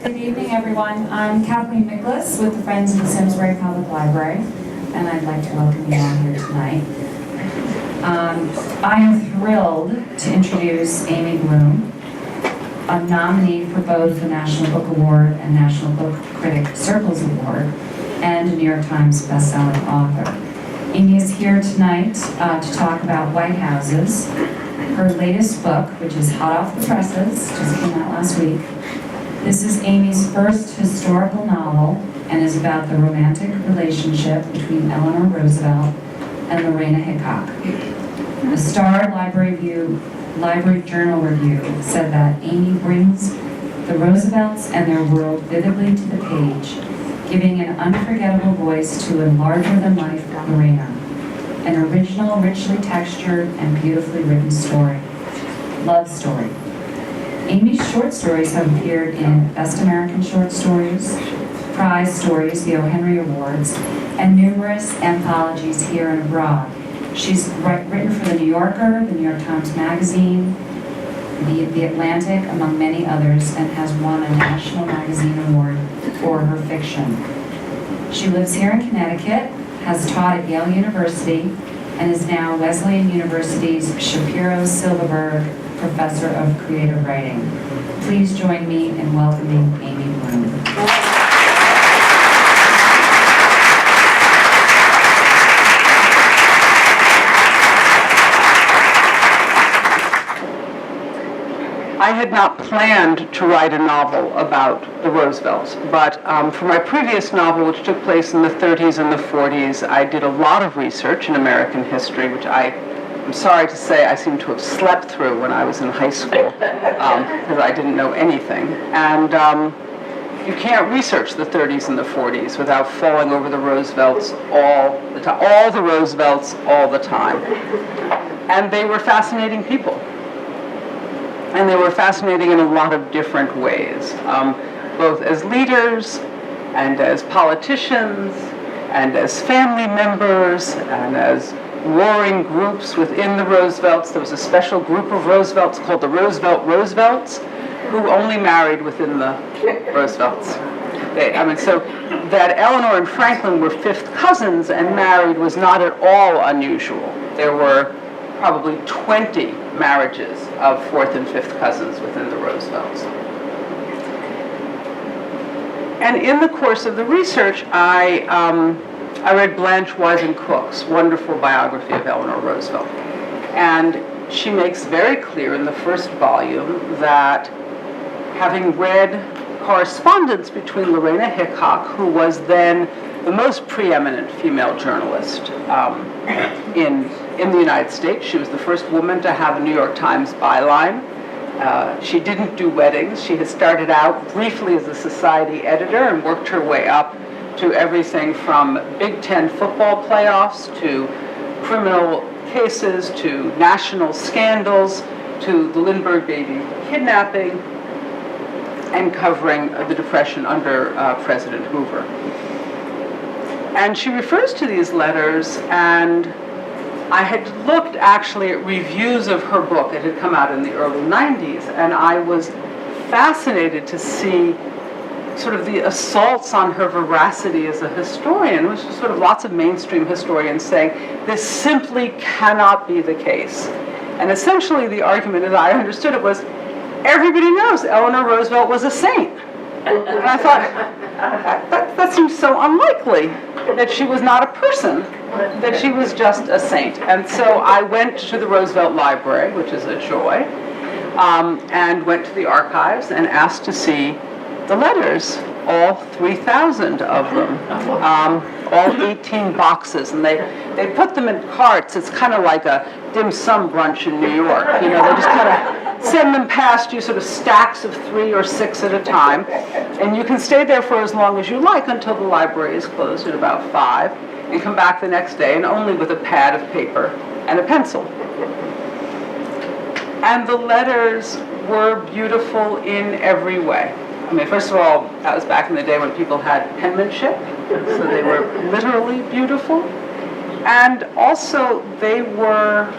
Good evening, everyone. I'm Kathleen Nicholas with the Friends of the Simsbury Public Library, and I'd like to welcome you all here tonight. I am thrilled to introduce Amy Bloom, a nominee for both the National Book Award and National Book Critic Circles Award, and a New York Times bestselling author. Amy is here tonight to talk about White Houses, her latest book, which is hot off the presses, just came out last week. This is Amy's first historical novel and is about the romantic relationship between Eleanor Roosevelt and Lorena Hickok. The Star Library Journal Review said that Amy brings the Roosevelts and their world vividly to the page, giving an unforgettable voice to a larger-than-life Lorena, an original, richly textured, and beautifully written story. Love story. Amy's short stories have appeared in Best American Short Stories, Prize Stories, the O. Henry Awards, and numerous anthologies here and abroad. She's written for The New Yorker, The New York Times Magazine, The Atlantic, among many others, and has won a National Magazine Award for her fiction. She lives here in Connecticut, has taught at Yale University, and is now Wesleyan University's Shapiro Silverberg Professor of Creative Writing. Please join me in welcoming Amy Bloom. I had not planned to write a novel about the Roosevelts, but for my previous novel, which took place in the 30s and the 40s, I did a lot of research in American history, which I'm sorry to say I seem to have slept through when I was in high school, because I didn't know anything. And you can't research the 30s and the 40s without falling over the Roosevelts all the time, all the Roosevelts all the time. And they were fascinating people. And they were fascinating in a lot of different ways, both as leaders and as politicians and as family members and as warring groups within the Roosevelts. There was a special group of Roosevelts called the Roosevelts, who only married within the Roosevelts. So that Eleanor and Franklin were fifth cousins and married was not at all unusual. There were probably 20 marriages of fourth and fifth cousins within the Roosevelts. And in the course of the research, I read Blanche Wiesen-Cook's wonderful biography of Eleanor Roosevelt. And she makes very clear in the first volume that having read correspondence between Lorena Hickok, who was then the most preeminent female journalist in the United States. She was the first woman to have a New York Times byline. She didn't do weddings. She had started out briefly as a society editor and worked her way up to everything from Big Ten football playoffs to criminal cases to national scandals to the Lindbergh baby kidnapping and covering the Depression under President Hoover. And she refers to these letters, and I had looked actually at reviews of her book. It had come out in the early 90s, and I was fascinated to see sort of the assaults on her veracity as a historian, which is sort of lots of mainstream historians saying, this simply cannot be the case. And essentially the argument, as I understood it, was, everybody knows Eleanor Roosevelt was a saint. And I thought, that seems so unlikely, that she was not a person, that she was just a saint. And so I went to the Roosevelt Library, which is a joy, and went to the archives and asked to see the letters, all 3,000 of them, all 18 boxes, and they put them in carts. It's kind of like a dim sum brunch in New York. You know, they just kind of send them past you, sort of stacks of 3 or 6 at a time, and you can stay there for as long as you like until the library is closed at about 5, and come back the next day, and only with a pad of paper and a pencil. And the letters were beautiful in every way. I mean, first of all, that was back in the day when people had penmanship, so they were literally beautiful. And also, they were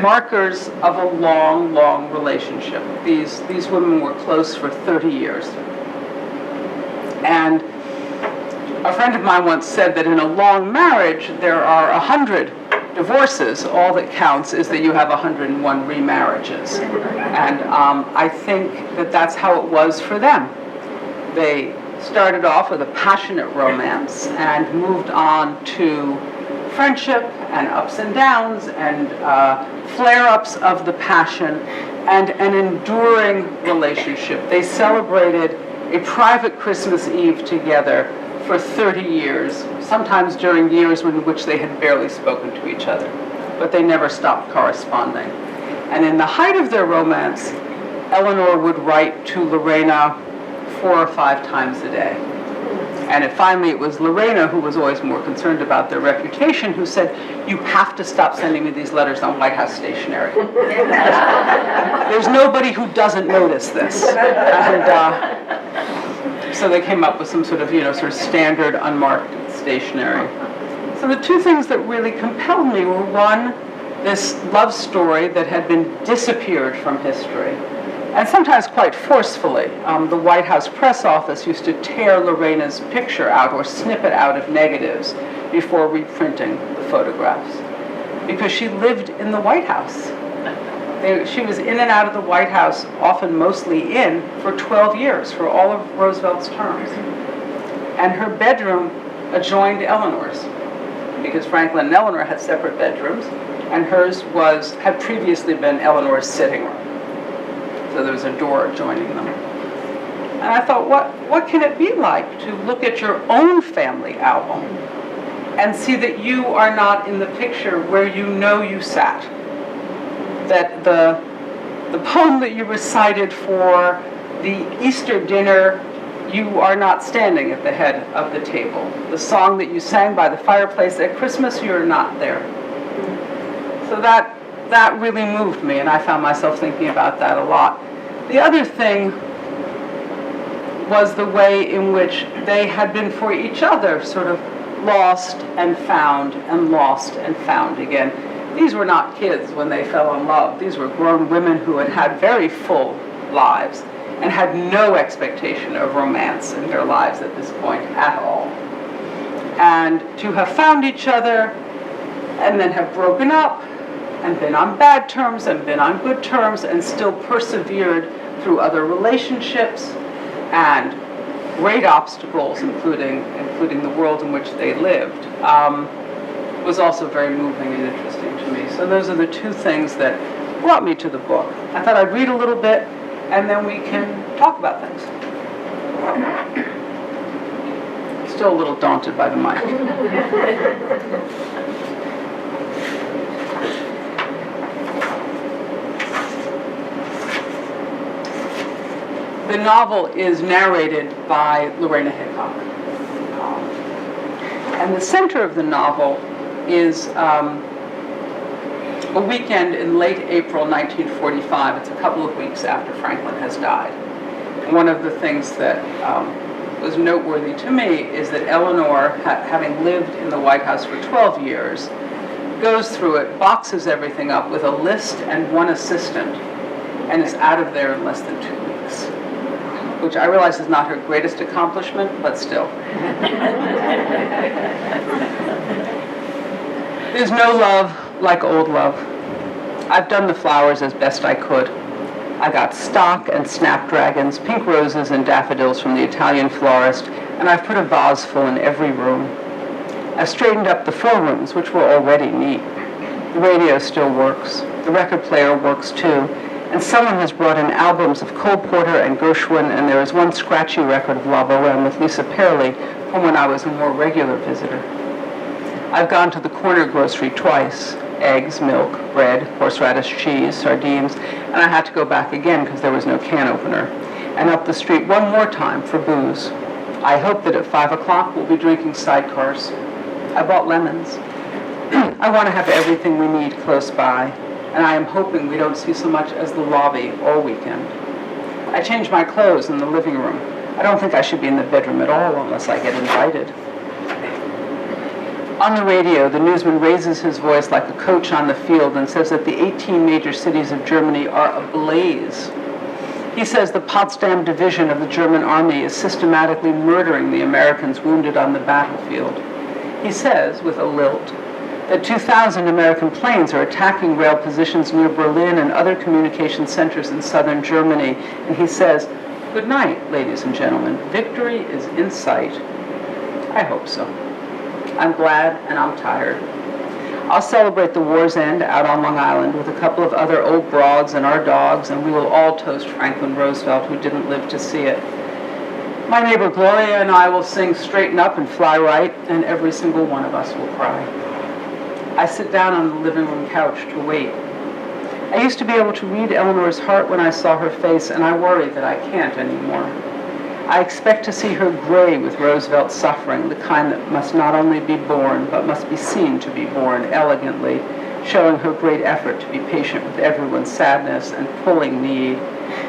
markers of a long, long relationship. These women were close for 30 years. And a friend of mine once said that in a long marriage, there are 100 divorces. All that counts is that you have 101 remarriages. And I think that that's how it was for them. They started off with a passionate romance and moved on to friendship and ups and downs and flare-ups of the passion and an enduring relationship. They celebrated a private Christmas Eve together for 30 years, sometimes during years in which they had barely spoken to each other, but they never stopped corresponding. And in the height of their romance, Eleanor would write to Lorena 4 or 5 times a day. And finally it was Lorena, who was always more concerned about their reputation, who said, "You have to stop sending me these letters on White House stationery. There's nobody who doesn't notice this." And so they came up with some sort of standard unmarked stationery. So the two things that really compelled me were, one, this love story that had been disappeared from history, and sometimes quite forcefully. The White House press office used to tear Lorena's picture out or snip it out of negatives before reprinting the photographs, because she lived in the White House. She was in and out of the White House, often mostly in, for 12 years, for all of Roosevelt's terms. And her bedroom adjoined Eleanor's, because Franklin and Eleanor had separate bedrooms, and hers had previously been Eleanor's sitting room. So there was a door adjoining them. And I thought, what can it be like to look at your own family album and see that you are not in the picture where you know you sat? That the poem that you recited for the Easter dinner, you are not standing at the head of the table. The song that you sang by the fireplace at Christmas, you're not there. So that really moved me, and I found myself thinking about that a lot. The other thing was the way in which they had been for each other, sort of lost and found and lost and found again. These were not kids when they fell in love. These were grown women who had had very full lives and had no expectation of romance in their lives at this point at all. And to have found each other and then have broken up and been on bad terms and been on good terms and still persevered through other relationships and great obstacles, including the world in which they lived, was also very moving and interesting to me. So those are the two things that brought me to the book. I thought I'd read a little bit, and then we can talk about things. Still a little daunted by the mic. The novel is narrated by Lorena Hickok. And the center of the novel is a weekend in late April 1945. It's a couple of weeks after Franklin has died. One of the things that was noteworthy to me is that Eleanor, having lived in the White House for 12 years, goes through it, boxes everything up with a list and one assistant, and is out of there in less than 2 weeks, which I realize is not her greatest accomplishment, but still. There's no love like old love. I've done the flowers as best I could. I got stock and snapdragons, pink roses and daffodils from the Italian florist, and I've put a vase full in every room. I've straightened up the 4 rooms, which were already neat. The radio still works. The record player works too. And someone has brought in albums of Cole Porter and Gershwin, and there is one scratchy record of La Boheme with Lisa Pearley from when I was a more regular visitor. I've gone to the corner grocery twice. Eggs, milk, bread, horseradish cheese, sardines, and I had to go back again because there was no can opener. And up the street one more time for booze. I hope that at 5 o'clock we'll be drinking sidecars. I bought lemons. I want to have everything we need close by, and I am hoping we don't see so much as the lobby all weekend. I changed my clothes in the living room. I don't think I should be in the bedroom at all unless I get invited. On the radio, the newsman raises his voice like a coach on the field and says that the 18 major cities of Germany are ablaze. He says the Potsdam Division of the German army is systematically murdering the Americans wounded on the battlefield. He says, with a lilt, that 2,000 American planes are attacking rail positions near Berlin and other communication centers in southern Germany. And he says, "Good night, ladies and gentlemen. Victory is in sight." I hope so. I'm glad and I'm tired. I'll celebrate the war's end out on Long Island with a couple of other old broads and our dogs, and we will all toast Franklin Roosevelt, who didn't live to see it. My neighbor Gloria and I will sing Straighten Up and Fly Right, and every single one of us will cry. I sit down on the living room couch to wait. I used to be able to read Eleanor's heart when I saw her face, and I worry that I can't anymore. I expect to see her gray with Roosevelt's suffering, the kind that must not only be borne, but must be seen to be borne elegantly, showing her great effort to be patient with everyone's sadness and pulling need.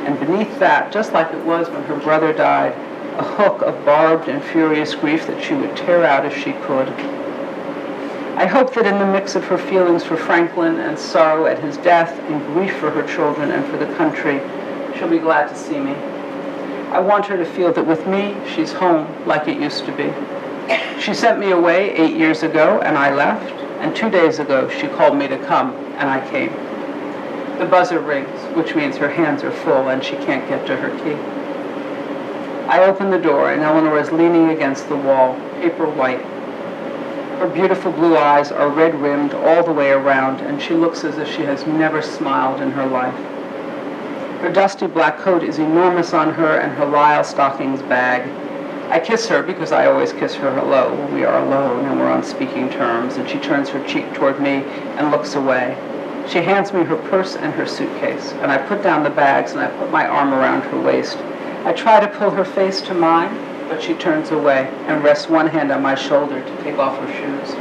And beneath that, just like it was when her brother died, a hook of barbed and furious grief that she would tear out if she could. I hope that in the mix of her feelings for Franklin and sorrow at his death and grief for her children and for the country, she'll be glad to see me. I want her to feel that with me, she's home like it used to be. She sent me away 8 years ago, and I left, and 2 days ago, she called me to come, and I came. The buzzer rings, which means her hands are full and she can't get to her key. I open the door, and Eleanor is leaning against the wall, paper white. Her beautiful blue eyes are red-rimmed all the way around, and she looks as if she has never smiled in her life. Her dusty black coat is enormous on her, and her lisle stockings bag. I kiss her because I always kiss her hello when we are alone and we're on speaking terms, and she turns her cheek toward me and looks away. She hands me her purse and her suitcase, and I put down the bags and I put my arm around her waist. I try to pull her face to mine, but she turns away and rests one hand on my shoulder to take off her shoes.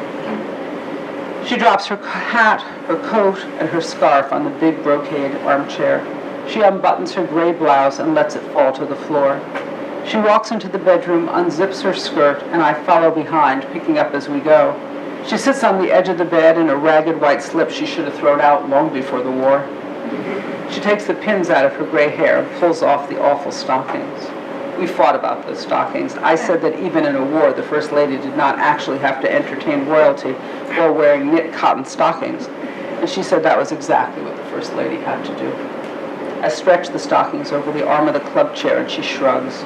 She drops her hat, her coat, and her scarf on the big brocade armchair. She unbuttons her gray blouse and lets it fall to the floor. She walks into the bedroom, unzips her skirt, and I follow behind, picking up as we go. She sits on the edge of the bed in a ragged white slip she should have thrown out long before the war. She takes the pins out of her gray hair and pulls off the awful stockings. We fought about those stockings. I said that even in a war, the First Lady did not actually have to entertain royalty while wearing knit cotton stockings. And she said that was exactly what the First Lady had to do. I stretch the stockings over the arm of the club chair, and she shrugs.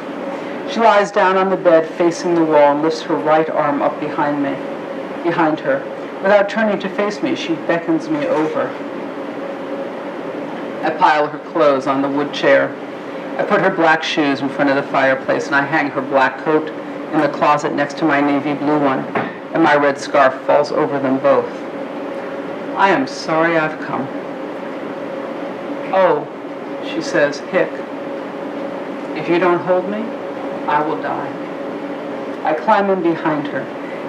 She lies down on the bed facing the wall and lifts her right arm up behind her. Without turning to face me, she beckons me over. I pile her clothes on the wood chair. I put her black shoes in front of the fireplace, and I hang her black coat in the closet next to my navy blue one, and my red scarf falls over them both. I am sorry I've come. Oh, she says, hic. If you don't hold me, I will die. I climb in behind her,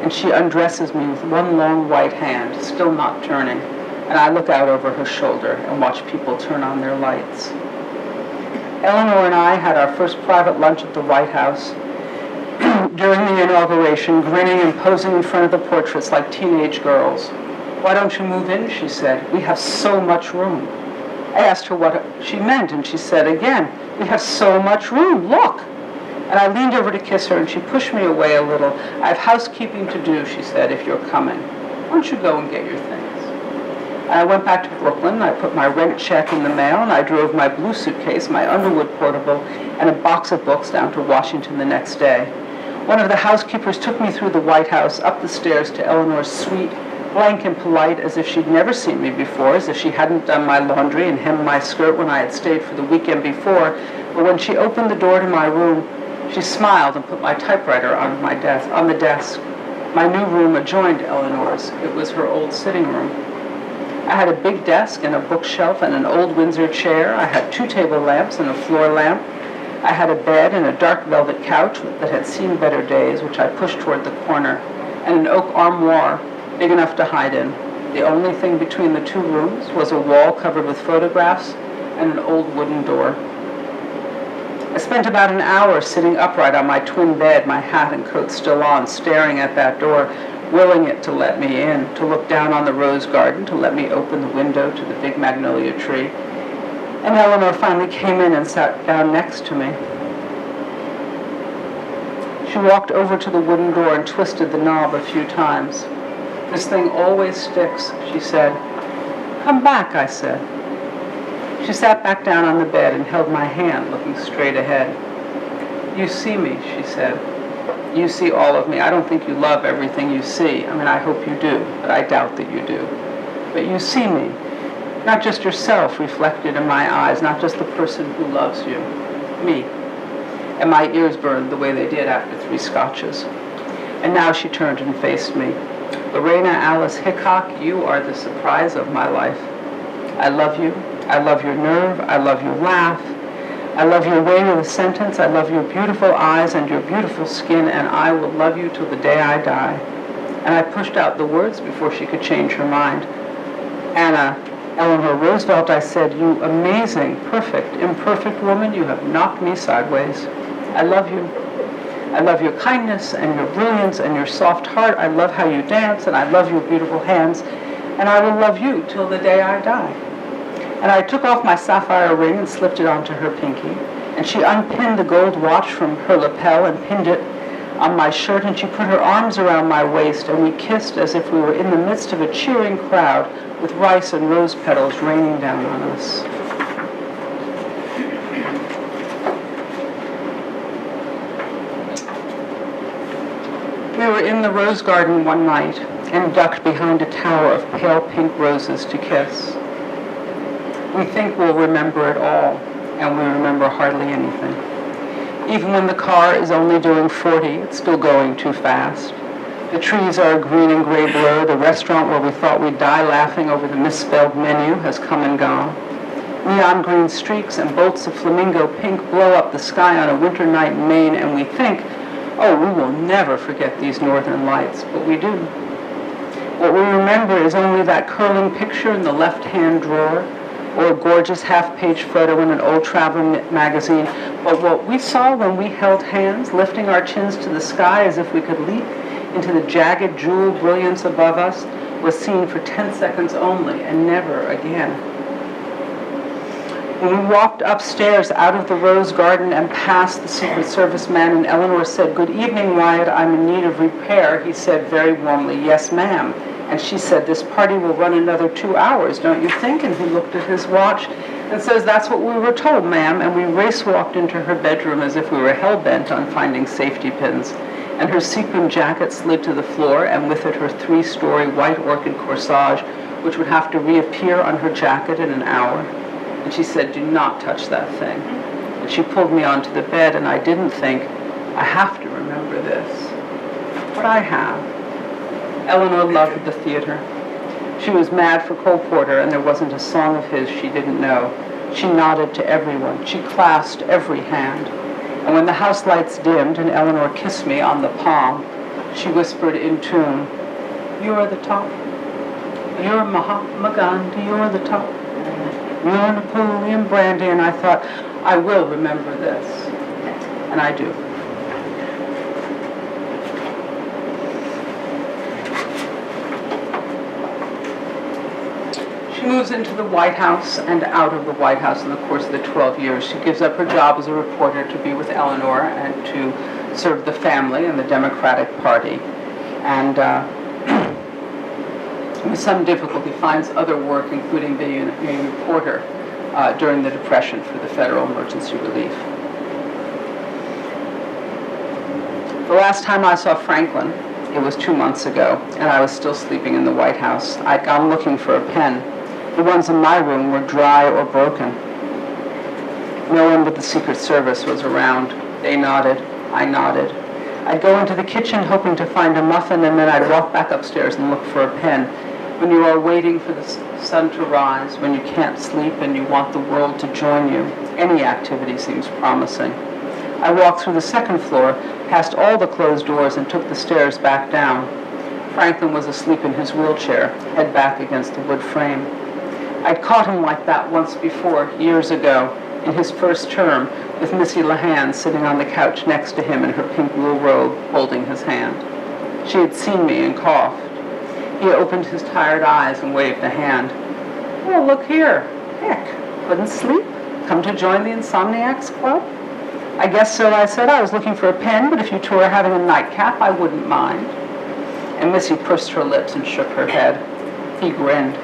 and she undresses me with one long white hand, still not turning, and I look out over her shoulder and watch people turn on their lights. Eleanor and I had our first private lunch at the White House. During the inauguration, grinning and posing in front of the portraits like teenage girls. "Why don't you move in?" she said. "We have so much room." I asked her what she meant, and she said again, "We have so much room, look." And I leaned over to kiss her, and she pushed me away a little. "I have housekeeping to do," she said, "if you're coming. Why don't you go and get your things?" And I went back to Brooklyn. I put my rent check in the mail, and I drove my blue suitcase, my Underwood portable, and a box of books down to Washington the next day. One of the housekeepers took me through the White House, up the stairs to Eleanor's suite, blank and polite, as if she'd never seen me before, as if she hadn't done my laundry and hemmed my skirt when I had stayed for the weekend before. But when she opened the door to my room, she smiled and put my typewriter on the desk. My new room adjoined Eleanor's. It was her old sitting room. I had a big desk and a bookshelf and an old Windsor chair. I had 2 table lamps and a floor lamp. I had a bed and a dark velvet couch that had seen better days, which I pushed toward the corner, and an oak armoire big enough to hide in. The only thing between the 2 rooms was a wall covered with photographs and an old wooden door. I spent about an hour sitting upright on my twin bed, my hat and coat still on, staring at that door, willing it to let me in, to look down on the rose garden, to let me open the window to the big magnolia tree. And Eleanor finally came in and sat down next to me. She walked over to the wooden door and twisted the knob a few times. "This thing always sticks," she said. "Come back," I said. She sat back down on the bed and held my hand, looking straight ahead. "You see me," she said. "You see all of me. I don't think you love everything you see. I mean, I hope you do, but I doubt that you do. But you see me. Not just yourself reflected in my eyes, not just the person who loves you. Me." And my ears burned the way they did after 3 scotches. And now she turned and faced me. "Lorena Alice Hickok, you are the surprise of my life. I love you. I love your nerve. I love your laugh. I love your way to the sentence. I love your beautiful eyes and your beautiful skin, and I will love you till the day I die." And I pushed out the words before she could change her mind. "Anna Eleanor Roosevelt," I said, "you amazing, perfect, imperfect woman, you have knocked me sideways. I love you. I love your kindness and your brilliance and your soft heart. I love how you dance, and I love your beautiful hands, and I will love you till the day I die." And I took off my sapphire ring and slipped it onto her pinky, and she unpinned the gold watch from her lapel and pinned it on my shirt, and she put her arms around my waist, and we kissed as if we were in the midst of a cheering crowd with rice and rose petals raining down on us. We were in the rose garden one night and ducked behind a tower of pale pink roses to kiss. We think we'll remember it all, and we remember hardly anything. Even when the car is only doing 40, it's still going too fast. The trees are a green and gray blur. The restaurant where we thought we'd die laughing over the misspelled menu has come and gone. Neon green streaks and bolts of flamingo pink blow up the sky on a winter night in Maine, and we think, oh, we will never forget these northern lights, but we do. What we remember is only that curling picture in the left-hand drawer, or a gorgeous half-page photo in an old travel magazine. But what we saw when we held hands, lifting our chins to the sky as if we could leap into the jagged jewel brilliance above us, was seen for 10 seconds only and never again. When we walked upstairs out of the rose garden and past the Secret Service man, and Eleanor said, "Good evening, Wyatt, I'm in need of repair," he said very warmly, "Yes, ma'am." And she said, "This party will run another 2 hours, don't you think?" And he looked at his watch and says, "That's what we were told, ma'am." And we race-walked into her bedroom as if we were hell-bent on finding safety pins. And her sequin jacket slid to the floor, and with it her 3-story white orchid corsage, which would have to reappear on her jacket in an hour. And she said, "Do not touch that thing." And she pulled me onto the bed, and I didn't think, I have to remember this. But I have. Eleanor loved the theater. She was mad for Cole Porter, and there wasn't a song of his she didn't know. She nodded to everyone. She clasped every hand. And when the house lights dimmed and Eleanor kissed me on the palm, she whispered in tune, "You're the top. You're Mahatma Gandhi. You're the top. You're Napoleon Brandy." And I thought, I will remember this. And I do. She moves into the White House and out of the White House in the course of the 12 years. She gives up her job as a reporter to be with Eleanor and to serve the family and the Democratic Party. And with some difficulty finds other work, including being a reporter during the Depression for the Federal Emergency Relief. The last time I saw Franklin, it was 2 months ago, and I was still sleeping in the White House. I'd gone looking for a pen. The ones in my room were dry or broken. No one but the Secret Service was around. They nodded. I nodded. I'd go into the kitchen hoping to find a muffin, and then I'd walk back upstairs and look for a pen. When you are waiting for the sun to rise, when you can't sleep and you want the world to join you, any activity seems promising. I walked through the second floor, past all the closed doors, and took the stairs back down. Franklin was asleep in his wheelchair, head back against the wood frame. I'd caught him like that once before, years ago, in his first term, with Missy LeHan sitting on the couch next to him in her pink blue robe, holding his hand. She had seen me and coughed. He opened his tired eyes and waved a hand. "Well, look here. Heck, couldn't sleep? Come to join the Insomniacs Club?" "I guess so," I said. "I was looking for a pen, but if you two are having a nightcap, I wouldn't mind." And Missy pursed her lips and shook her head. He grinned.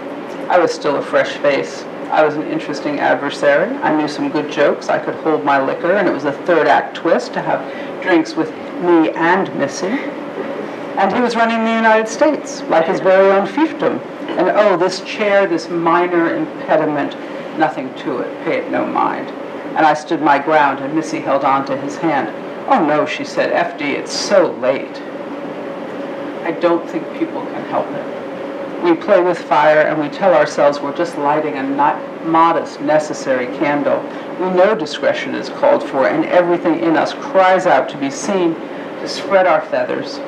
I was still a fresh face. I was an interesting adversary. I knew some good jokes. I could hold my liquor, and it was a third-act twist to have drinks with me and Missy. And he was running the United States, like his very own fiefdom. And oh, this chair, this minor impediment, nothing to it, pay it no mind. And I stood my ground, and Missy held on to his hand. "Oh no," she said, "FD, it's so late." I don't think people can help it. We play with fire, and we tell ourselves we're just lighting a modest, necessary candle. We know discretion is called for, and everything in us cries out to be seen, to spread our feathers.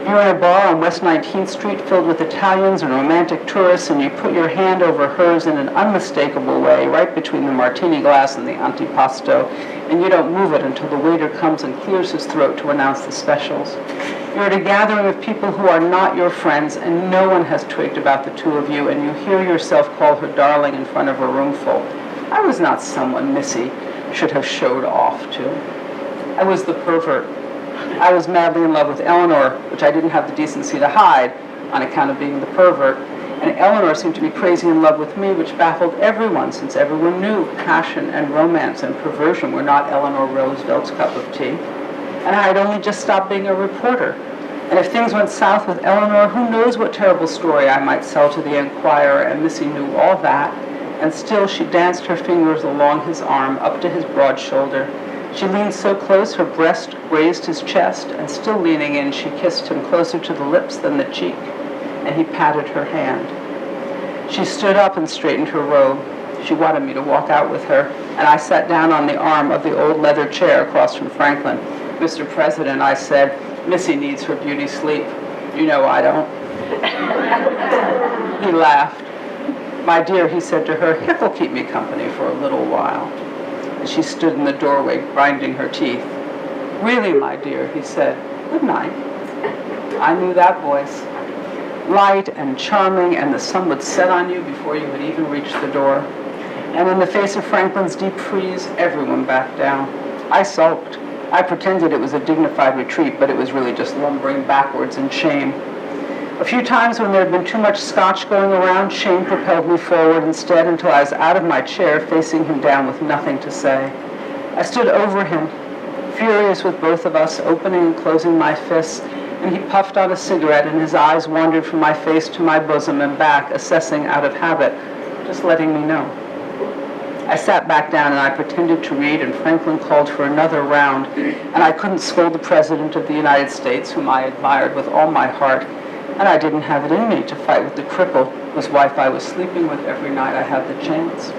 You're in a bar on West 19th Street filled with Italians and romantic tourists, and you put your hand over hers in an unmistakable way, right between the martini glass and the antipasto, and you don't move it until the waiter comes and clears his throat to announce the specials. You're at a gathering of people who are not your friends, and no one has twigged about the two of you, and you hear yourself call her darling in front of a roomful. I was not someone Missy should have showed off to. I was the pervert. I was madly in love with Eleanor, which I didn't have the decency to hide on account of being the pervert. And Eleanor seemed to be crazy in love with me, which baffled everyone, since everyone knew passion and romance and perversion were not Eleanor Roosevelt's cup of tea. And I had only just stopped being a reporter. And if things went south with Eleanor, who knows what terrible story I might sell to the Enquirer, and Missy knew all that. And still she danced her fingers along his arm, up to his broad shoulder. She leaned so close her breast grazed his chest, and still leaning in, she kissed him closer to the lips than the cheek, and he patted her hand. She stood up and straightened her robe. She wanted me to walk out with her, and I sat down on the arm of the old leather chair across from Franklin. "Mr. President," I said, "Missy needs her beauty sleep. You know I don't." He laughed. "My dear," he said to her, "Hick'll keep me company for a little while." And she stood in the doorway, grinding her teeth. "Really, my dear," he said, "good night." I knew that voice. Light and charming, and the sun would set on you before you had even reached the door. And in the face of Franklin's deep freeze, everyone backed down. I sulked. I pretended it was a dignified retreat, but it was really just lumbering backwards in shame. A few times when there had been too much scotch going around, shame propelled me forward instead until I was out of my chair, facing him down with nothing to say. I stood over him, furious with both of us, opening and closing my fists, and he puffed on a cigarette, and his eyes wandered from my face to my bosom and back, assessing out of habit, just letting me know. I sat back down and I pretended to read, and Franklin called for another round, and I couldn't scold the President of the United States, whom I admired with all my heart, and I didn't have it in me to fight with the cripple whose wife I was sleeping with every night I had the chance.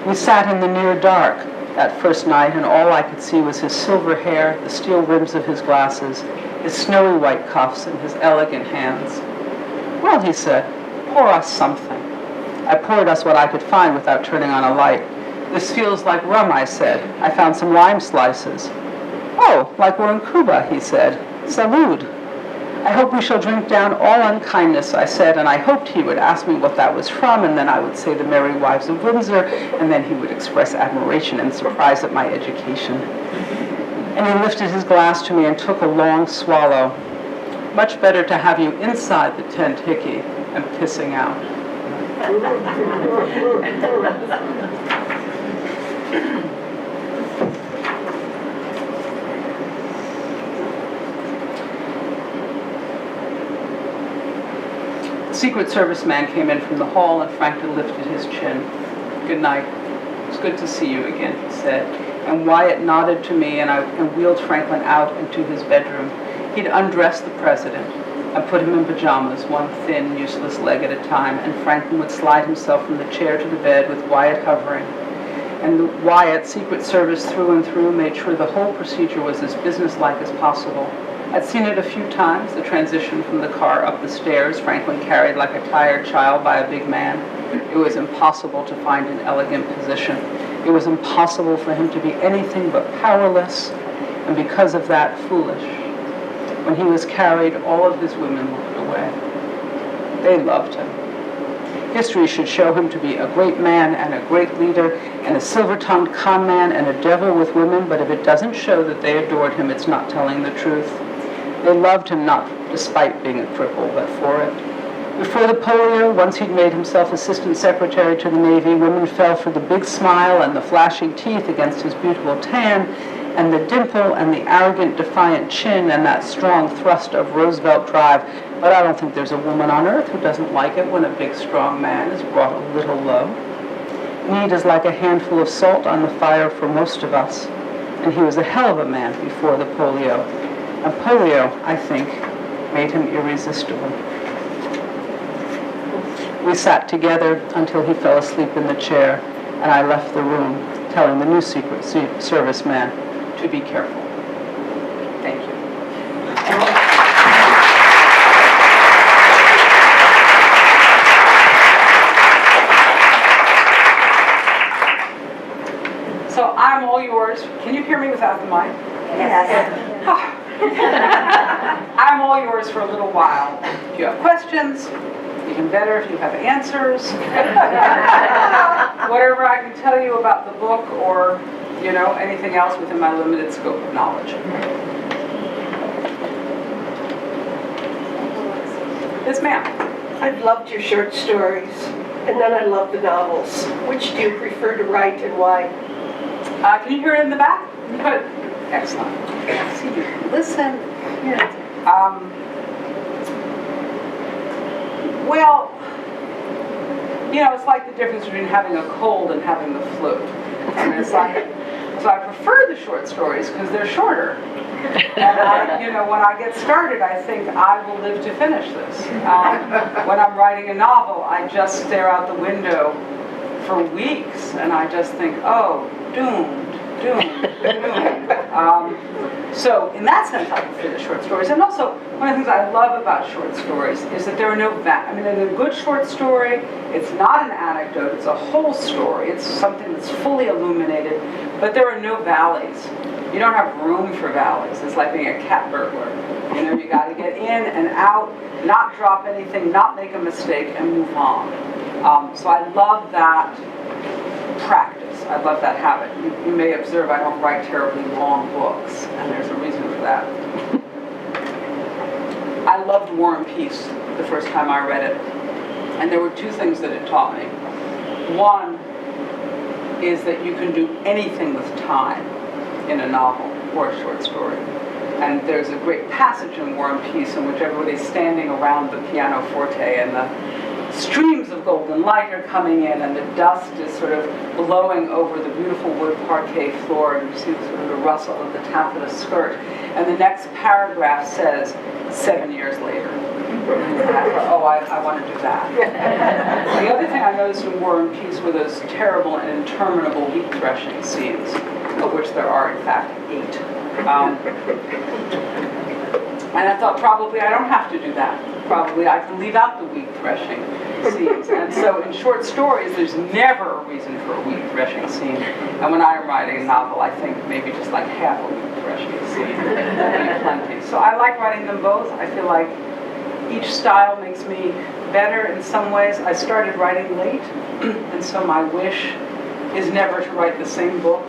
We sat in the near dark that first night, and all I could see was his silver hair, the steel rims of his glasses, his snowy white cuffs, and his elegant hands. "Well," he said, "pour us something." I poured us what I could find without turning on a light. "This feels like rum," I said. "I found some lime slices." "Oh, like we're in Cuba," he said. "Salud." "I hope we shall drink down all unkindness," I said, and I hoped he would ask me what that was from, and then I would say the Merry Wives of Windsor, and then he would express admiration and surprise at my education. And he lifted his glass to me and took a long swallow. "Much better to have you inside the tent, Hickey, and pissing out." The Secret Service man came in from the hall, and Franklin lifted his chin. "Good night. It's good to see you again," he said. And Wyatt nodded to me, and wheeled Franklin out into his bedroom. He'd undressed the President and put him in pajamas, one thin, useless leg at a time, and Franklin would slide himself from the chair to the bed with Wyatt hovering. And Wyatt, Secret Service through and through, made sure the whole procedure was as businesslike as possible. I'd seen it a few times, the transition from the car up the stairs, Franklin carried like a tired child by a big man. It was impossible to find an elegant position. It was impossible for him to be anything but powerless, and because of that, foolish. When he was carried, all of his women looked away. They loved him. History should show him to be a great man and a great leader and a silver-tongued con man and a devil with women, but if it doesn't show that they adored him, it's not telling the truth. They loved him not despite being a cripple, but for it. Before the polio, once he'd made himself assistant secretary to the Navy, women fell for the big smile and the flashing teeth against his beautiful tan, and the dimple and the arrogant, defiant chin and that strong thrust of Roosevelt drive. But I don't think there's a woman on earth who doesn't like it when a big, strong man is brought a little low. Need is like a handful of salt on the fire for most of us, and he was a hell of a man before the polio. And polio, I think, made him irresistible. We sat together until he fell asleep in the chair, and I left the room, telling the new Secret Service man to be careful. Thank you. So I'm all yours. Can you hear me without the mic? Yes. I'm all yours for a little while. If you have questions, even better if you have answers. Whatever I can tell you about the book or, anything else within my limited scope of knowledge. Yes, ma'am. I've loved your short stories, and then I love the novels. Which do you prefer to write and why? Can you hear it in the back? Good. Excellent. See, you can listen. Well, it's like the difference between having a cold and having the flu. And it's like, so I prefer the short stories because they're shorter. And when I get started, I think I will live to finish this. When I'm writing a novel, I just stare out the window for weeks, and I just think, oh, doomed. So in that sense, I prefer the short stories. And also, one of the things I love about short stories is that there are no in a good short story, it's not an anecdote, it's a whole story. It's something that's fully illuminated, but there are no valleys. You don't have room for valleys. It's like being a cat burglar. You got to get in and out, not drop anything, not make a mistake, and move on. So I love that practice. I love that habit. You may observe I don't write terribly long books, and there's a reason for that. I loved War and Peace the first time I read it, and there were two things that it taught me. One is that you can do anything with time in a novel or a short story. And there's a great passage in War and Peace in which everybody's standing around the pianoforte and the streams of golden light are coming in and the dust is sort of blowing over the beautiful wood parquet floor, and you see sort of the rustle of the taffeta skirt. And the next paragraph says, 7 years later. And I thought, I want to do that. The other thing I noticed in War and Peace were those terrible and interminable wheat threshing scenes, of which there are, in fact, 8. And I thought, probably I don't have to do that. Probably I can leave out the wheat threshing scenes. And so in short stories, there's never a reason for a wheat threshing scene. And when I am writing a novel, I think maybe just like half a wheat threshing scene would be plenty. So I like writing them both. I feel like each style makes me better in some ways. I started writing late, and so my wish is never to write the same book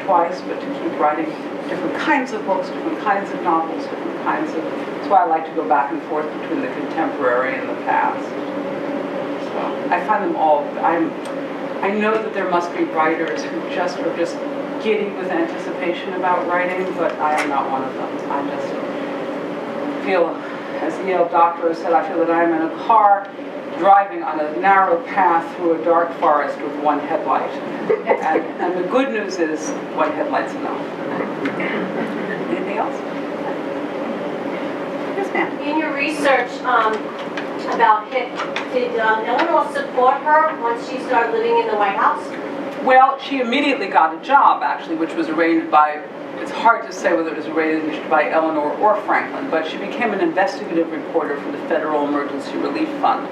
twice, but to keep writing different kinds of books, different kinds of novels, different kinds of... That's why I like to go back and forth between the contemporary and the past. So I find them all... I know that there must be writers who are just giddy with anticipation about writing, but I am not one of them. I just feel, as the Yale doctor said, I feel that I am in a car driving on a narrow path through a dark forest with one headlight. And the good news is one headlight's enough. Anything else? Yes, ma'am. In your research about Hick, did Eleanor support her once she started living in the White House? Well, she immediately got a job, actually, which was arranged by, it's hard to say whether it was arranged by Eleanor or Franklin, but she became an investigative reporter for the Federal Emergency Relief Fund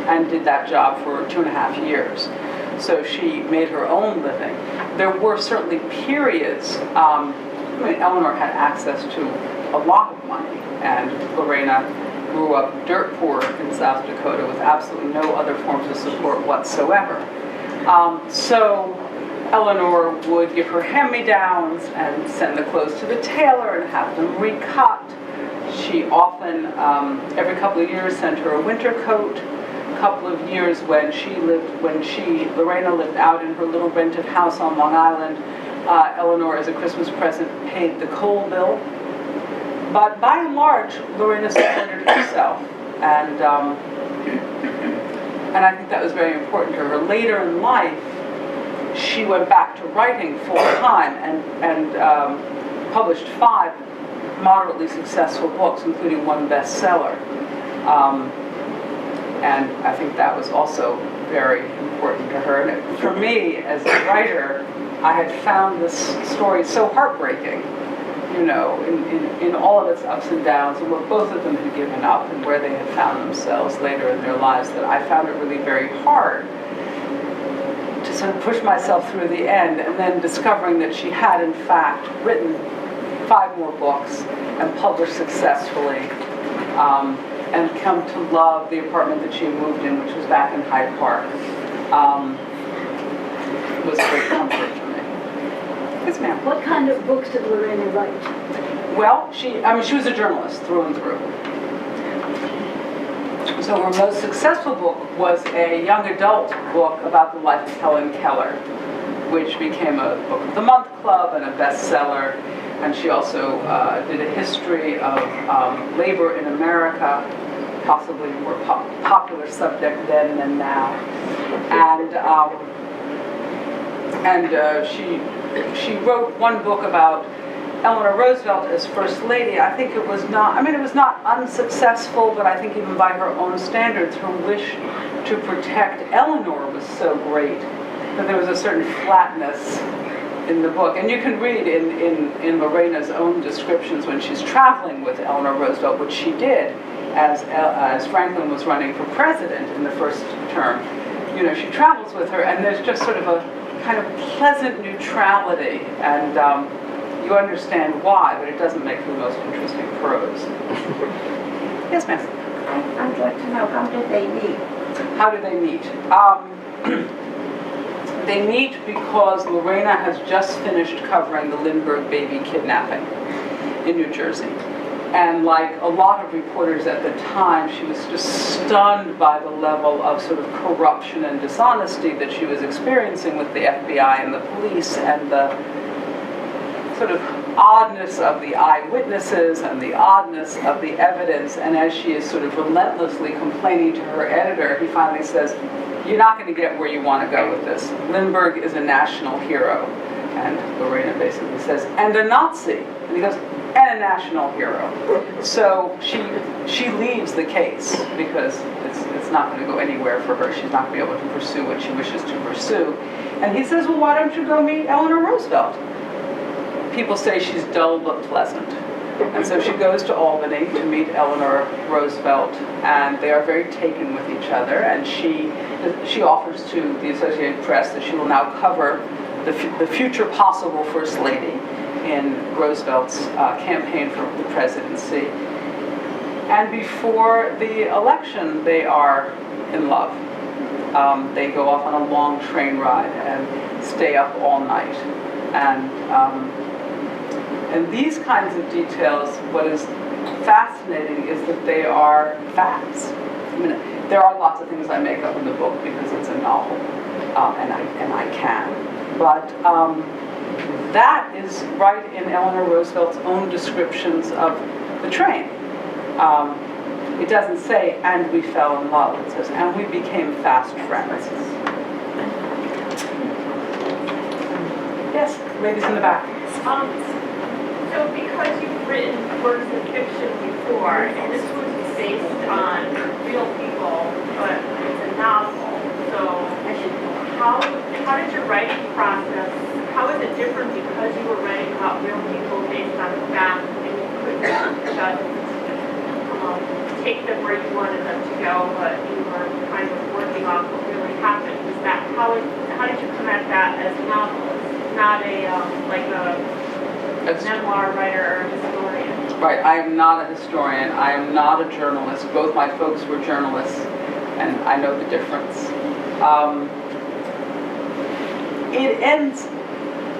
and did that job for 2.5 years. So she made her own living. There were certainly periods I mean, Eleanor had access to a lot of money, and Lorena grew up dirt poor in South Dakota with absolutely no other forms of support whatsoever. So Eleanor would give her hand-me-downs and send the clothes to the tailor and have them recut. She often, every couple of years, sent her a winter coat. A couple of years when Lorena lived out in her little rented house on Long Island, Eleanor, as a Christmas present, paid the coal bill. But by and large, Lorena supported herself, and I think that was very important to her. Later in life, she went back to writing full time and published 5 moderately successful books, including 1 bestseller. And I think that was also very important to her. And for me, as a writer, I had found this story so heartbreaking, you know, in all of its ups and downs, and what both of them had given up and where they had found themselves later in their lives, that I found it really very hard to sort of push myself through the end, and then discovering that she had, in fact, written 5 more books and published successfully, and come to love the apartment that she moved in, which was back in Hyde Park, was a great comfort for me. Yes, ma'am. What kind of books did Lorena write? Well, she was a journalist through and through. So her most successful book was a young adult book about the life of Helen Keller, which became a Book of the Month Club and a bestseller. And she also did a history of labor in America, possibly a more popular subject then than now. And she wrote one book about Eleanor Roosevelt as First Lady. I think it was not, it was not unsuccessful, but I think even by her own standards, her wish to protect Eleanor was so great that there was a certain flatness in the book. And you can read in Lorena's own descriptions when she's traveling with Eleanor Roosevelt, which she did as Franklin was running for president in the first term. You know, she travels with her, and there's just sort of a kind of pleasant neutrality, and you understand why, but it doesn't make for the most interesting prose. Yes, ma'am? I'd like to know, how did they meet? How do they meet? They meet because Lorena has just finished covering the Lindbergh baby kidnapping in New Jersey. And like a lot of reporters at the time, she was just stunned by the level of sort of corruption and dishonesty that she was experiencing with the FBI and the police, and the sort of oddness of the eyewitnesses and the oddness of the evidence. And as she is sort of relentlessly complaining to her editor, he finally says, "You're not going to get where you want to go with this. Lindbergh is a national hero." And Lorena basically says, "And a Nazi." And he goes, "And a national hero." So she leaves the case because it's not going to go anywhere for her. She's not going to be able to pursue what she wishes to pursue. And he says, "Well, why don't you go meet Eleanor Roosevelt?" People say she's dull but pleasant. And so she goes to Albany to meet Eleanor Roosevelt, and they are very taken with each other. And she offers to the Associated Press that she will now cover the future possible First Lady in Roosevelt's campaign for the presidency. And before the election, they are in love. They go off on a long train ride and stay up all night. And these kinds of details, what is fascinating is that they are facts. I mean, there are lots of things I make up in the book because it's a novel, and I can. But that is right in Eleanor Roosevelt's own descriptions of the train. It doesn't say, "and we fell in love." It says, "and we became fast friends." Yes, ladies in the back. So because you've written works of fiction before, and this was based on real people, but it's a novel, so how did your writing process, how is it different because you were writing about real people based on fact, and you couldn't just take them where you wanted them to go, but you were kind of working off what really happened? Is that, how did you come at that as a novelist, not a memoir writer or historian. Right, I am not a historian, I am not a journalist. Both my folks were journalists, and I know the difference. It ends,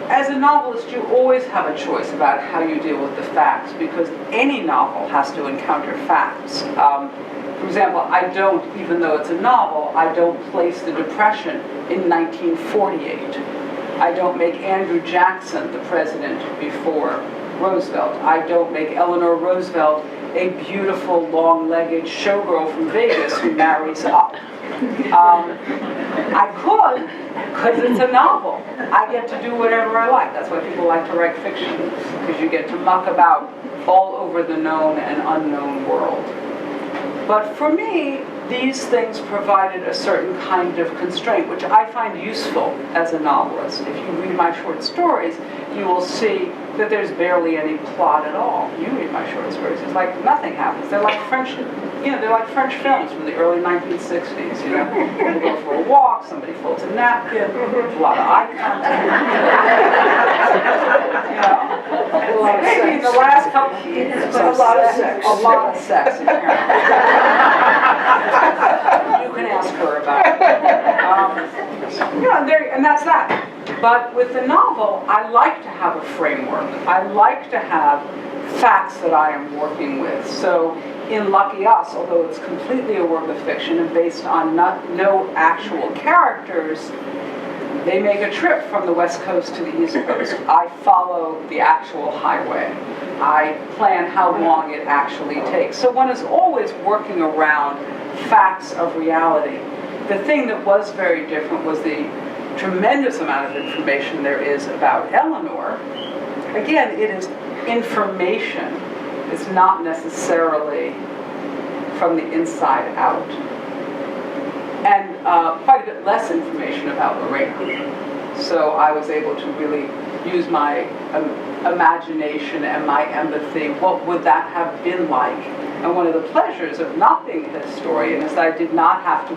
as a novelist, you always have a choice about how you deal with the facts, because any novel has to encounter facts. For example, I don't, even though it's a novel, I don't place the Depression in 1948. I don't make Andrew Jackson the president before Roosevelt. I don't make Eleanor Roosevelt a beautiful, long-legged showgirl from Vegas who marries up. I could, because it's a novel. I get to do whatever I like. That's why people like to write fiction, because you get to muck about all over the known and unknown world. But for me, these things provided a certain kind of constraint, which I find useful as a novelist. If you read my short stories, you will see that there's barely any plot at all. You read my short stories, it's like nothing happens. They're like French, they're like French films from the early 1960s, You go for a walk, somebody folds a napkin, a lot of eye contact. Maybe the last couple of years, a lot of sex. A lot of sex, apparently. You can ask her about it. And that's that. But with the novel, I like to have a framework. I like to have facts that I am working with. So in Lucky Us, although it's completely a work of fiction and based on no actual characters, they make a trip from the West Coast to the East Coast. I follow the actual highway. I plan how long it actually takes. So one is always working around facts of reality. The thing that was very different was the tremendous amount of information there is about Eleanor. Again, it is information. It's not necessarily from the inside out. And quite a bit less information about Lorena. So I was able to really use my imagination and my empathy. What would that have been like? And one of the pleasures of not being a historian is that I did not have to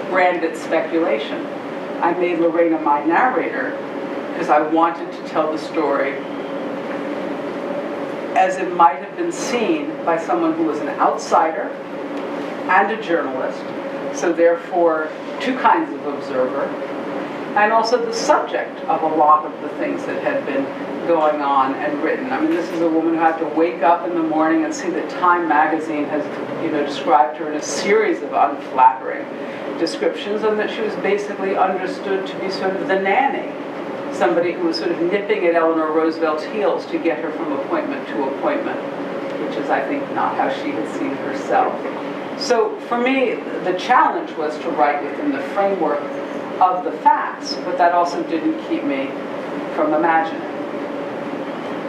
brand it speculation. I made Lorena my narrator because I wanted to tell the story as it might have been seen by someone who was an outsider and a journalist, so therefore two kinds of observer, and also the subject of a lot of the things that had been going on and written. I mean, this is a woman who had to wake up in the morning and see that Time magazine has, described her in a series of unflattering descriptions, and that she was basically understood to be sort of the nanny, somebody who was sort of nipping at Eleanor Roosevelt's heels to get her from appointment to appointment, which is, I think, not how she had seen herself. So for me, the challenge was to write within the framework of the facts, but that also didn't keep me from imagining.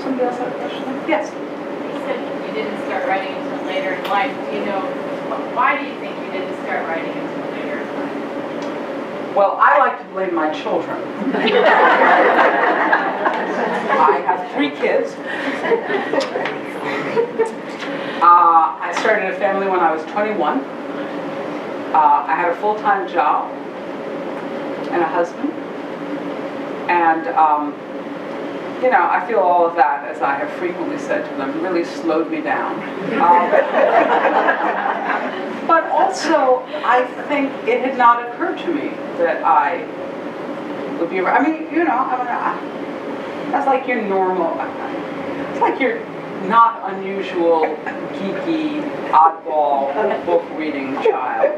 Somebody else have a question? Yes? You said you didn't start writing until later in life. Why do you think you didn't start writing until later in life? Well, I like to blame my children. I have 3 kids. I started a family when I was 21. I had a full-time job and a husband. And, I feel all of that, as I have frequently said to them, really slowed me down. But also, I think it had not occurred to me that I would be, that's like your normal, it's like your not unusual, geeky, oddball, book-reading child.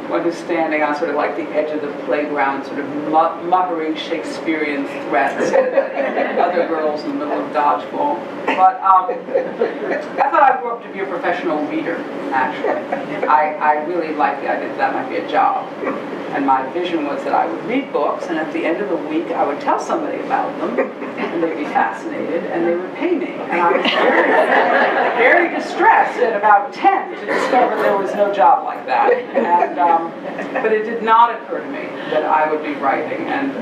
One who's standing on sort of like the edge of the playground, sort of muttering Shakespearean threats at other girls in the middle of dodgeball. But I thought I grew up to be a professional reader, actually. I really liked the idea that that might be a job. And my vision was that I would read books, and at the end of the week, I would tell somebody about them, and they'd be fascinated, and they would pay me. And I was very, very distressed at about 10 to discover there was no job like that. And, but it did not occur to me that I would be writing. And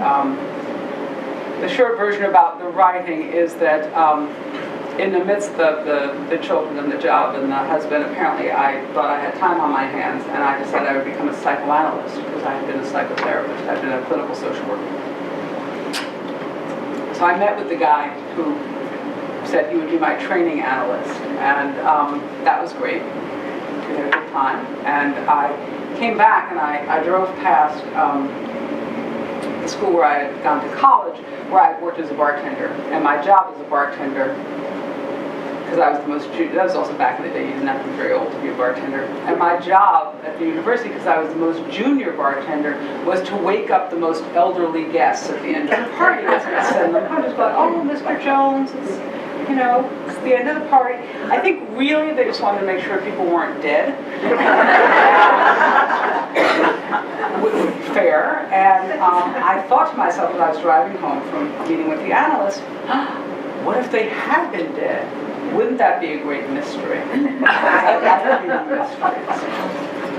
the short version about the writing is that in the midst of the children and the job and the husband, apparently I thought I had time on my hands, and I decided I would become a psychoanalyst because I had been a psychotherapist. I'd been a clinical social worker. So I met with the guy who said he would be my training analyst, and that was great. We had a good time, and I came back and I drove past the school where I had gone to college, where I had worked as a bartender, and my job as a bartender, because I was the most junior, that was also back in the day, you didn't have to be very old to be a bartender, and my job at the university, because I was the most junior bartender, was to wake up the most elderly guests at the end of the party. As I send them home, just go, oh, Mr. Jones, it's, you know, it's the end of the party. I think really they just wanted to make sure people weren't dead. Fair, and I thought to myself as I was driving home from meeting with the analyst, what if they had been dead? Wouldn't that be a great mystery? I love reading mysteries.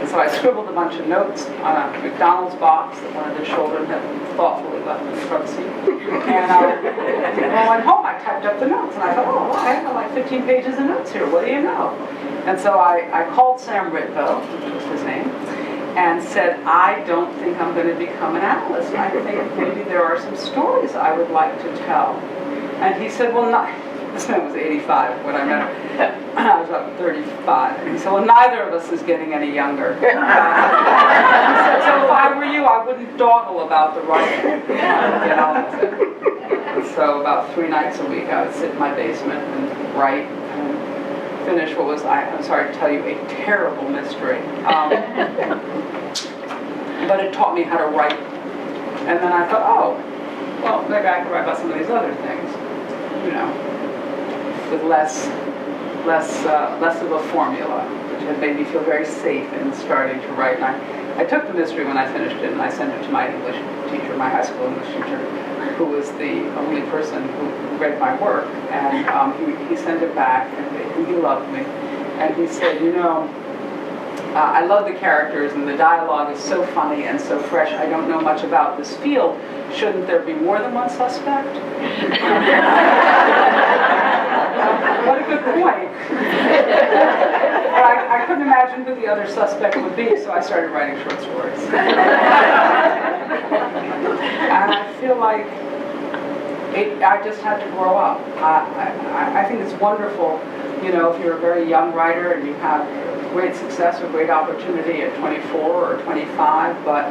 And so I scribbled a bunch of notes on a McDonald's box that one of the children had thoughtfully left in the front seat. And when I went home, I typed up the notes, and I thought, oh, I have like 15 pages of notes here. What do you know? And so I called Sam Ritvo, which was his name, and said, I don't think I'm going to become an analyst. I think maybe there are some stories I would like to tell. And he said, well, this man was 85 when I met him. I was about 35. And he said, well, neither of us is getting any younger. He said, so if I were you, I wouldn't dawdle about the writing. You know? And so about 3 nights a week, I would sit in my basement and write and finish what was, I'm sorry to tell you, a terrible mystery. But it taught me how to write. And then I thought, oh, well, maybe I could write about some of these other things, you know, with less of a formula, which had made me feel very safe in starting to write. And I took the mystery when I finished it, and I sent it to my English teacher, my high school English teacher, who was the only person who read my work. And he sent it back, and he loved me. And he said, you know, I love the characters, and the dialogue is so funny and so fresh. I don't know much about this field. Shouldn't there be more than one suspect? What a good point. But I couldn't imagine who the other suspect would be, so I started writing short stories. And I feel like I just had to grow up. I think it's wonderful, you know, if you're a very young writer and you have great success or great opportunity at 24 or 25, but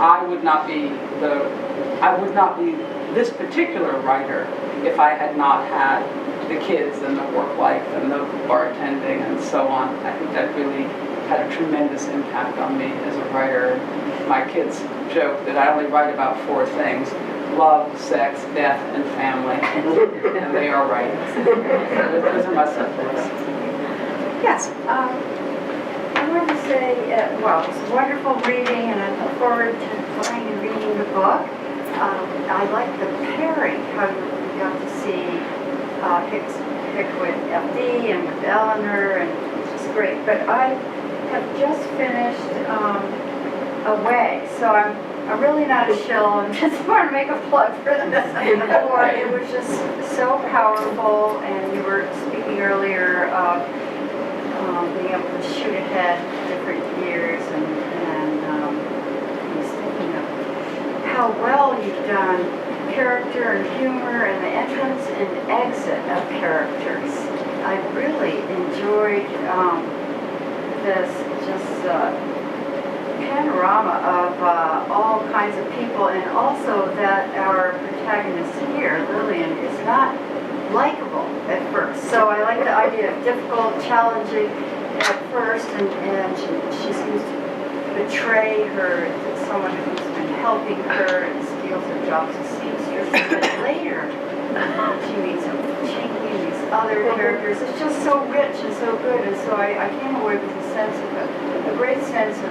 I would not be this particular writer if I had not had the kids and the work life and the bartending and so on. I think that really had a tremendous impact on me as a writer. My kids joke that I only write about 4 things: love, sex, death, and family. And they are right. Those are my subjects. Yes? I wanted to say, well, it's wonderful reading, and I look forward to buying and reading the book. I like the pairing, how you got to see Hick with FD and with Eleanor, and it's just great. But I have just finished Away, so I'm really not a shill, and just want to make a plug for this. It was just so powerful, and you were speaking earlier of being able to shoot ahead different years, and I was thinking of how well you've done character and humor and the entrance and exit of characters. I really enjoyed this just panorama of all kinds of people, and also that our protagonist here, Lillian, is not likable at first. So I like the idea of difficult, challenging at first, and she seems to betray her, someone who's been helping her and steals her job as a seamstress. But later, she meets Chinky and these other characters. It's just so rich and so good, and so I came away with a great sense of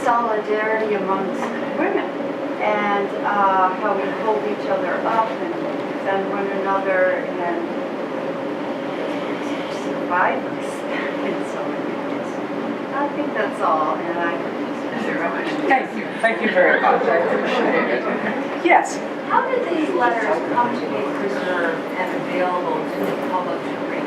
solidarity amongst women, and how we hold each other up and defend one another, and survivors in so many ways. I think that's all, and I very much. Thank you very much. I appreciate it. Yes? How did these letters come to be preserved and available to the public to read?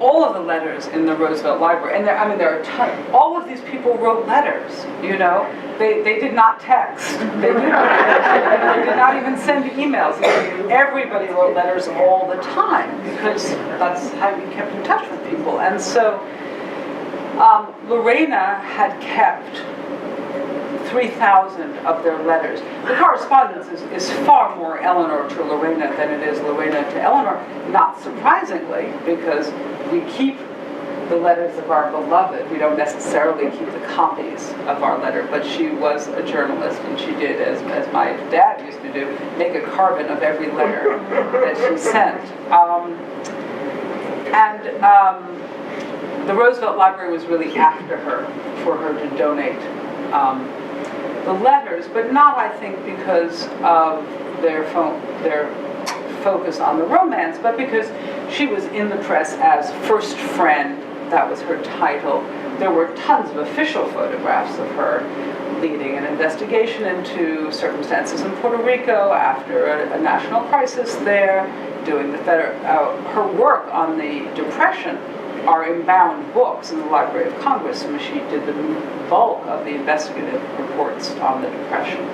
all of the letters in the Roosevelt Library, and there are a ton, all of these people wrote letters, you know? They did not text. They did not even send emails. Everybody wrote letters all the time because that's how you kept in touch with people. And so Lorena had kept 3,000 of their letters. The correspondence is far more Eleanor to Lorena than it is Lorena to Eleanor, not surprisingly, because we keep the letters of our beloved. We don't necessarily keep the copies of our letter, but she was a journalist, and she did, as my dad used to do, make a carbon of every letter that she sent. The Roosevelt Library was really after her for her to donate the letters, but not, I think, because of their focus on the romance, but because she was in the press as first friend. That was her title. There were tons of official photographs of her leading an investigation into circumstances in Puerto Rico after a national crisis there, doing her work on the Depression are in bound books in the Library of Congress, and she did the bulk of the investigative reports on the Depression.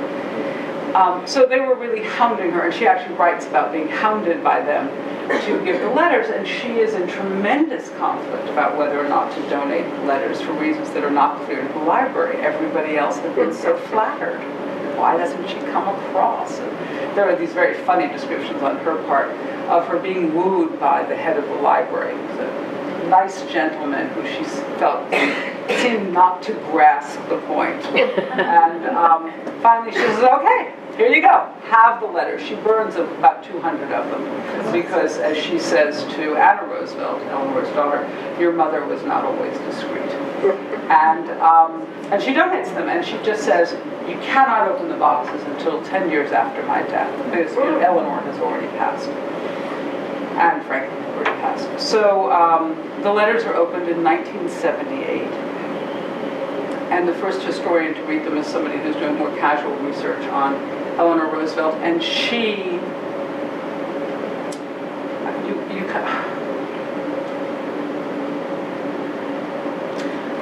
So they were really hounding her, and she actually writes about being hounded by them to give the letters, and she is in tremendous conflict about whether or not to donate letters for reasons that are not clear to the library. Everybody else had been so flattered. Why doesn't she come across? And there are these very funny descriptions on her part of her being wooed by the head of the library. Nice gentleman who she felt seemed not to grasp the point. And finally she says, okay, here you go, have the letters. She burns about 200 of them because, as she says to Anna Roosevelt, Eleanor's daughter, your mother was not always discreet. And she donates them, and she just says, you cannot open the boxes until 10 years after my death, because Eleanor has already passed. And Franklin had already passed. So the letters are opened in 1978. And the first historian to read them is somebody who's doing more casual research on Eleanor Roosevelt. And she,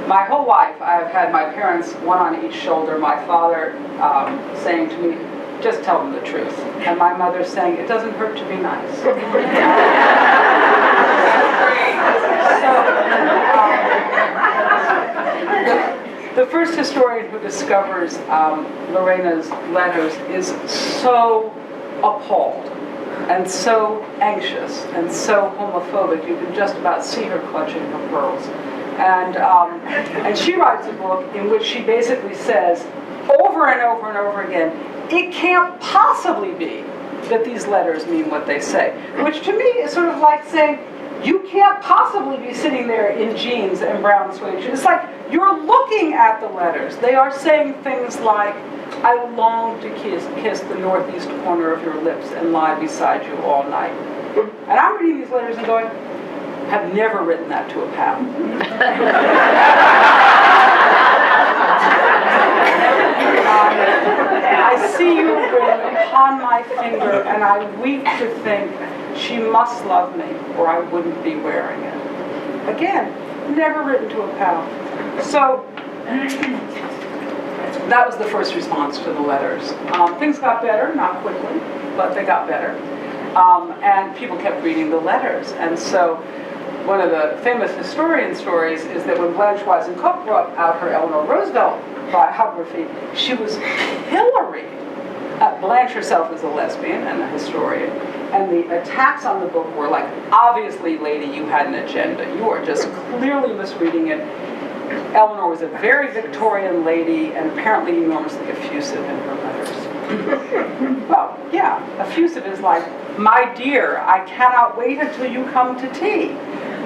my whole life I've had my parents, one on each shoulder, my father saying to me, just tell them the truth. And my mother saying, it doesn't hurt to be nice. The first historian who discovers Lorena's letters is so appalled and so anxious and so homophobic, you can just about see her clutching her pearls. And she writes a book in which she basically says, over and over and over again, it can't possibly be that these letters mean what they say. Which to me is sort of like saying, you can't possibly be sitting there in jeans and brown suede shoes. It's like you're looking at the letters. They are saying things like, I long to kiss the northeast corner of your lips and lie beside you all night. And I'm reading these letters and going, have never written that to a pal. I see you ring upon my finger, and I weep to think she must love me, or I wouldn't be wearing it. Again, never written to a pal. So that was the first response to the letters. Things got better, not quickly, but they got better. And people kept reading the letters. And so one of the famous historian stories is that when Blanche Wise and Cook brought out her Eleanor Roosevelt biography, she was pilloried. Blanche herself is a lesbian and a historian, and the attacks on the book were like, obviously, lady, you had an agenda. You are just clearly misreading it. Eleanor was a very Victorian lady and apparently enormously effusive in her letters. Well, yeah, effusive is like, my dear, I cannot wait until you come to tea.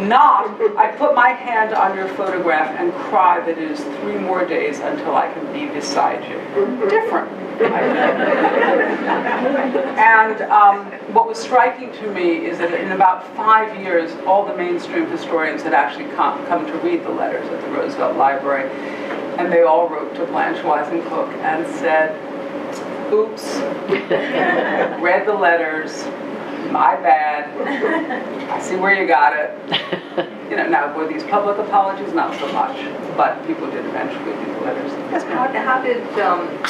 Not, I put my hand on your photograph and cry that it is 3 more days until I can be beside you. Different. And what was striking to me is that in about 5 years, all the mainstream historians had actually come to read the letters at the Roosevelt Library, and they all wrote to Blanche Wise and Cook and said, oops, read the letters, my bad, I see where you got it. Now were these public apologies? Not so much, but people did eventually leave letters. Yes, ma'am. How did,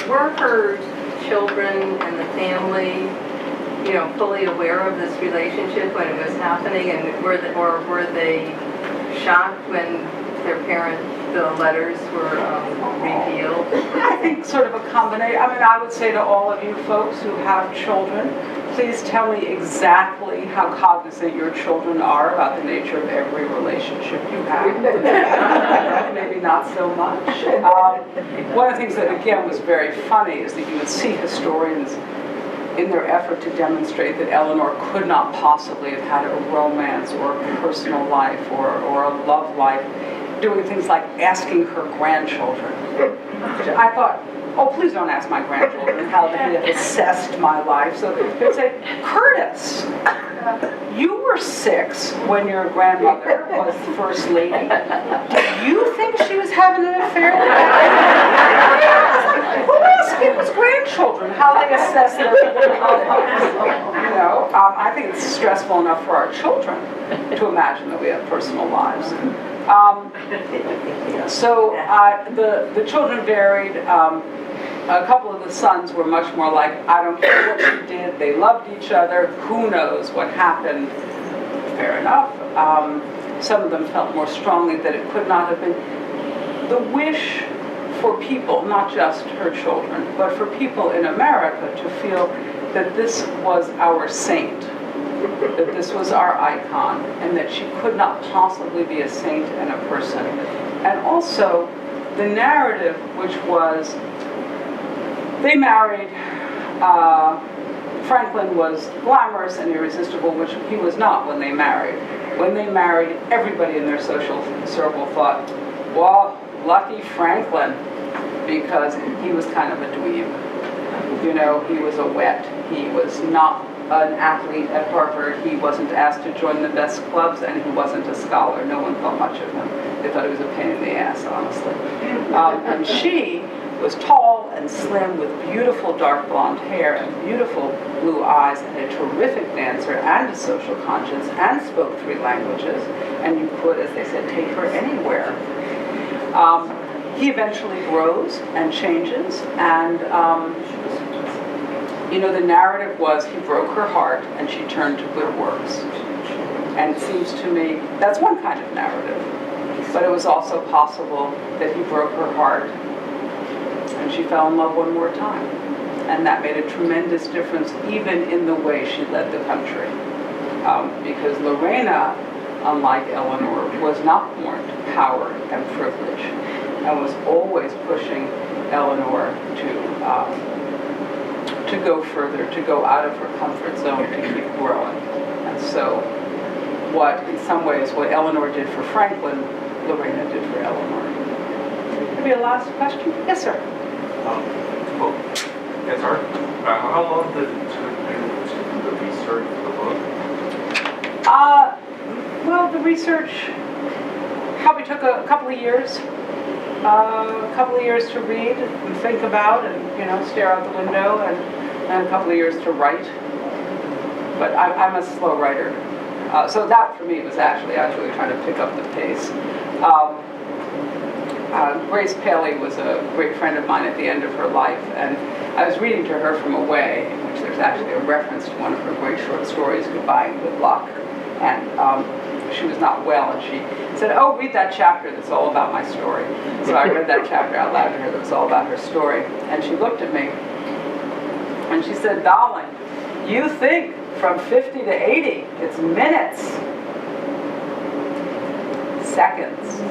were her children and the family, fully aware of this relationship when it was happening, and were they shocked when the letters were revealed? I think sort of a combination. I would say to all of you folks who have children, please tell me exactly how cognizant your children are about the nature of every relationship you have. Maybe not so much. One of the things that, again, was very funny is that you would see historians in their effort to demonstrate that Eleanor could not possibly have had a romance or a personal life or a love life, doing things like asking her grandchildren. I thought, oh, please don't ask my grandchildren how they have assessed my life. So they'd say, Curtis, you were 6 when your grandmother was the first lady. Do you think she was having an affair with you? Who asked people's grandchildren how they assess their lives? I think it's stressful enough for our children to imagine that we have personal lives. So the children varied. A couple of the sons were much more like, I don't care what she did, they loved each other, who knows what happened. Fair enough. Some of them felt more strongly that it could not have been. The wish for people, not just her children, but for people in America to feel that this was our saint, that this was our icon, and that she could not possibly be a saint and a person. And also, the narrative, which was, they married, Franklin was glamorous and irresistible, which he was not when they married. When they married, everybody in their social circle thought, well, lucky Franklin, because he was kind of a dweeb. He was a wet. He was not an athlete at Harvard. He wasn't asked to join the best clubs, and he wasn't a scholar. No one thought much of him. They thought he was a pain in the ass, honestly. And she was tall and slim with beautiful dark blonde hair and beautiful blue eyes, and a terrific dancer and a social conscience, and spoke 3 languages, and you could, as they said, take her anywhere. He eventually grows and changes, and the narrative was he broke her heart and she turned to good works. And it seems to me that's one kind of narrative, but it was also possible that he broke her heart and she fell in love one more time. And that made a tremendous difference even in the way she led the country. Because Lorena, unlike Eleanor, was not born to power and privilege, and was always pushing Eleanor to go further, to go out of her comfort zone, to keep growing. And so in some ways, what Eleanor did for Franklin, Lorena did for Eleanor. Maybe a last question? Yes, sir. Yes, sir. How long did it take you to do the research for the book? Well, the research probably took a couple of years. A couple of years to read and think about and, stare out the window, and a couple of years to write. But I'm a slow writer. So that, for me, was actually trying to pick up the pace. Grace Paley was a great friend of mine at the end of her life, and I was reading to her from away, in which there's actually a reference to one of her great short stories, Goodbye and Good Luck. And she was not well, and she said, oh, read that chapter that's all about my story. So I read that chapter out loud to her that was all about her story. And she looked at me, and she said, darling, you think from 50 to 80, it's minutes. Seconds.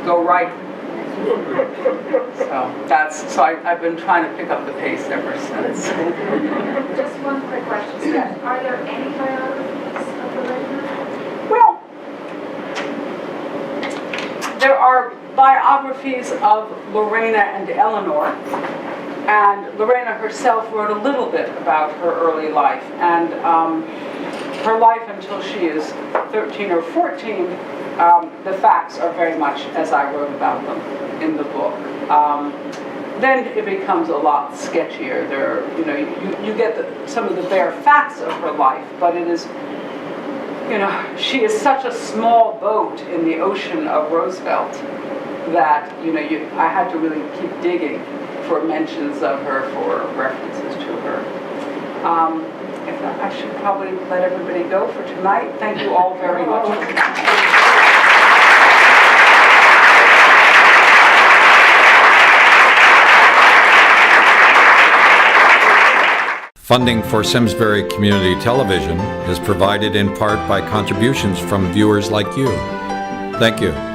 Go right. So I've been trying to pick up the pace ever since. Just one quick question. Are there any biographies of Lorena? Well, there are biographies of Lorena and Eleanor, and Lorena herself wrote a little bit about her early life, and her life until she is 13 or 14, the facts are very much as I wrote about them in the book. Then it becomes a lot sketchier. You get some of the bare facts of her life, but it is she is such a small boat in the ocean of Roosevelt that, I had to really keep digging for mentions of her, for references to her. If not, I should probably let everybody go for tonight. Thank you all very much for coming. Funding for Simsbury Community Television is provided in part by contributions from viewers like you. Thank you.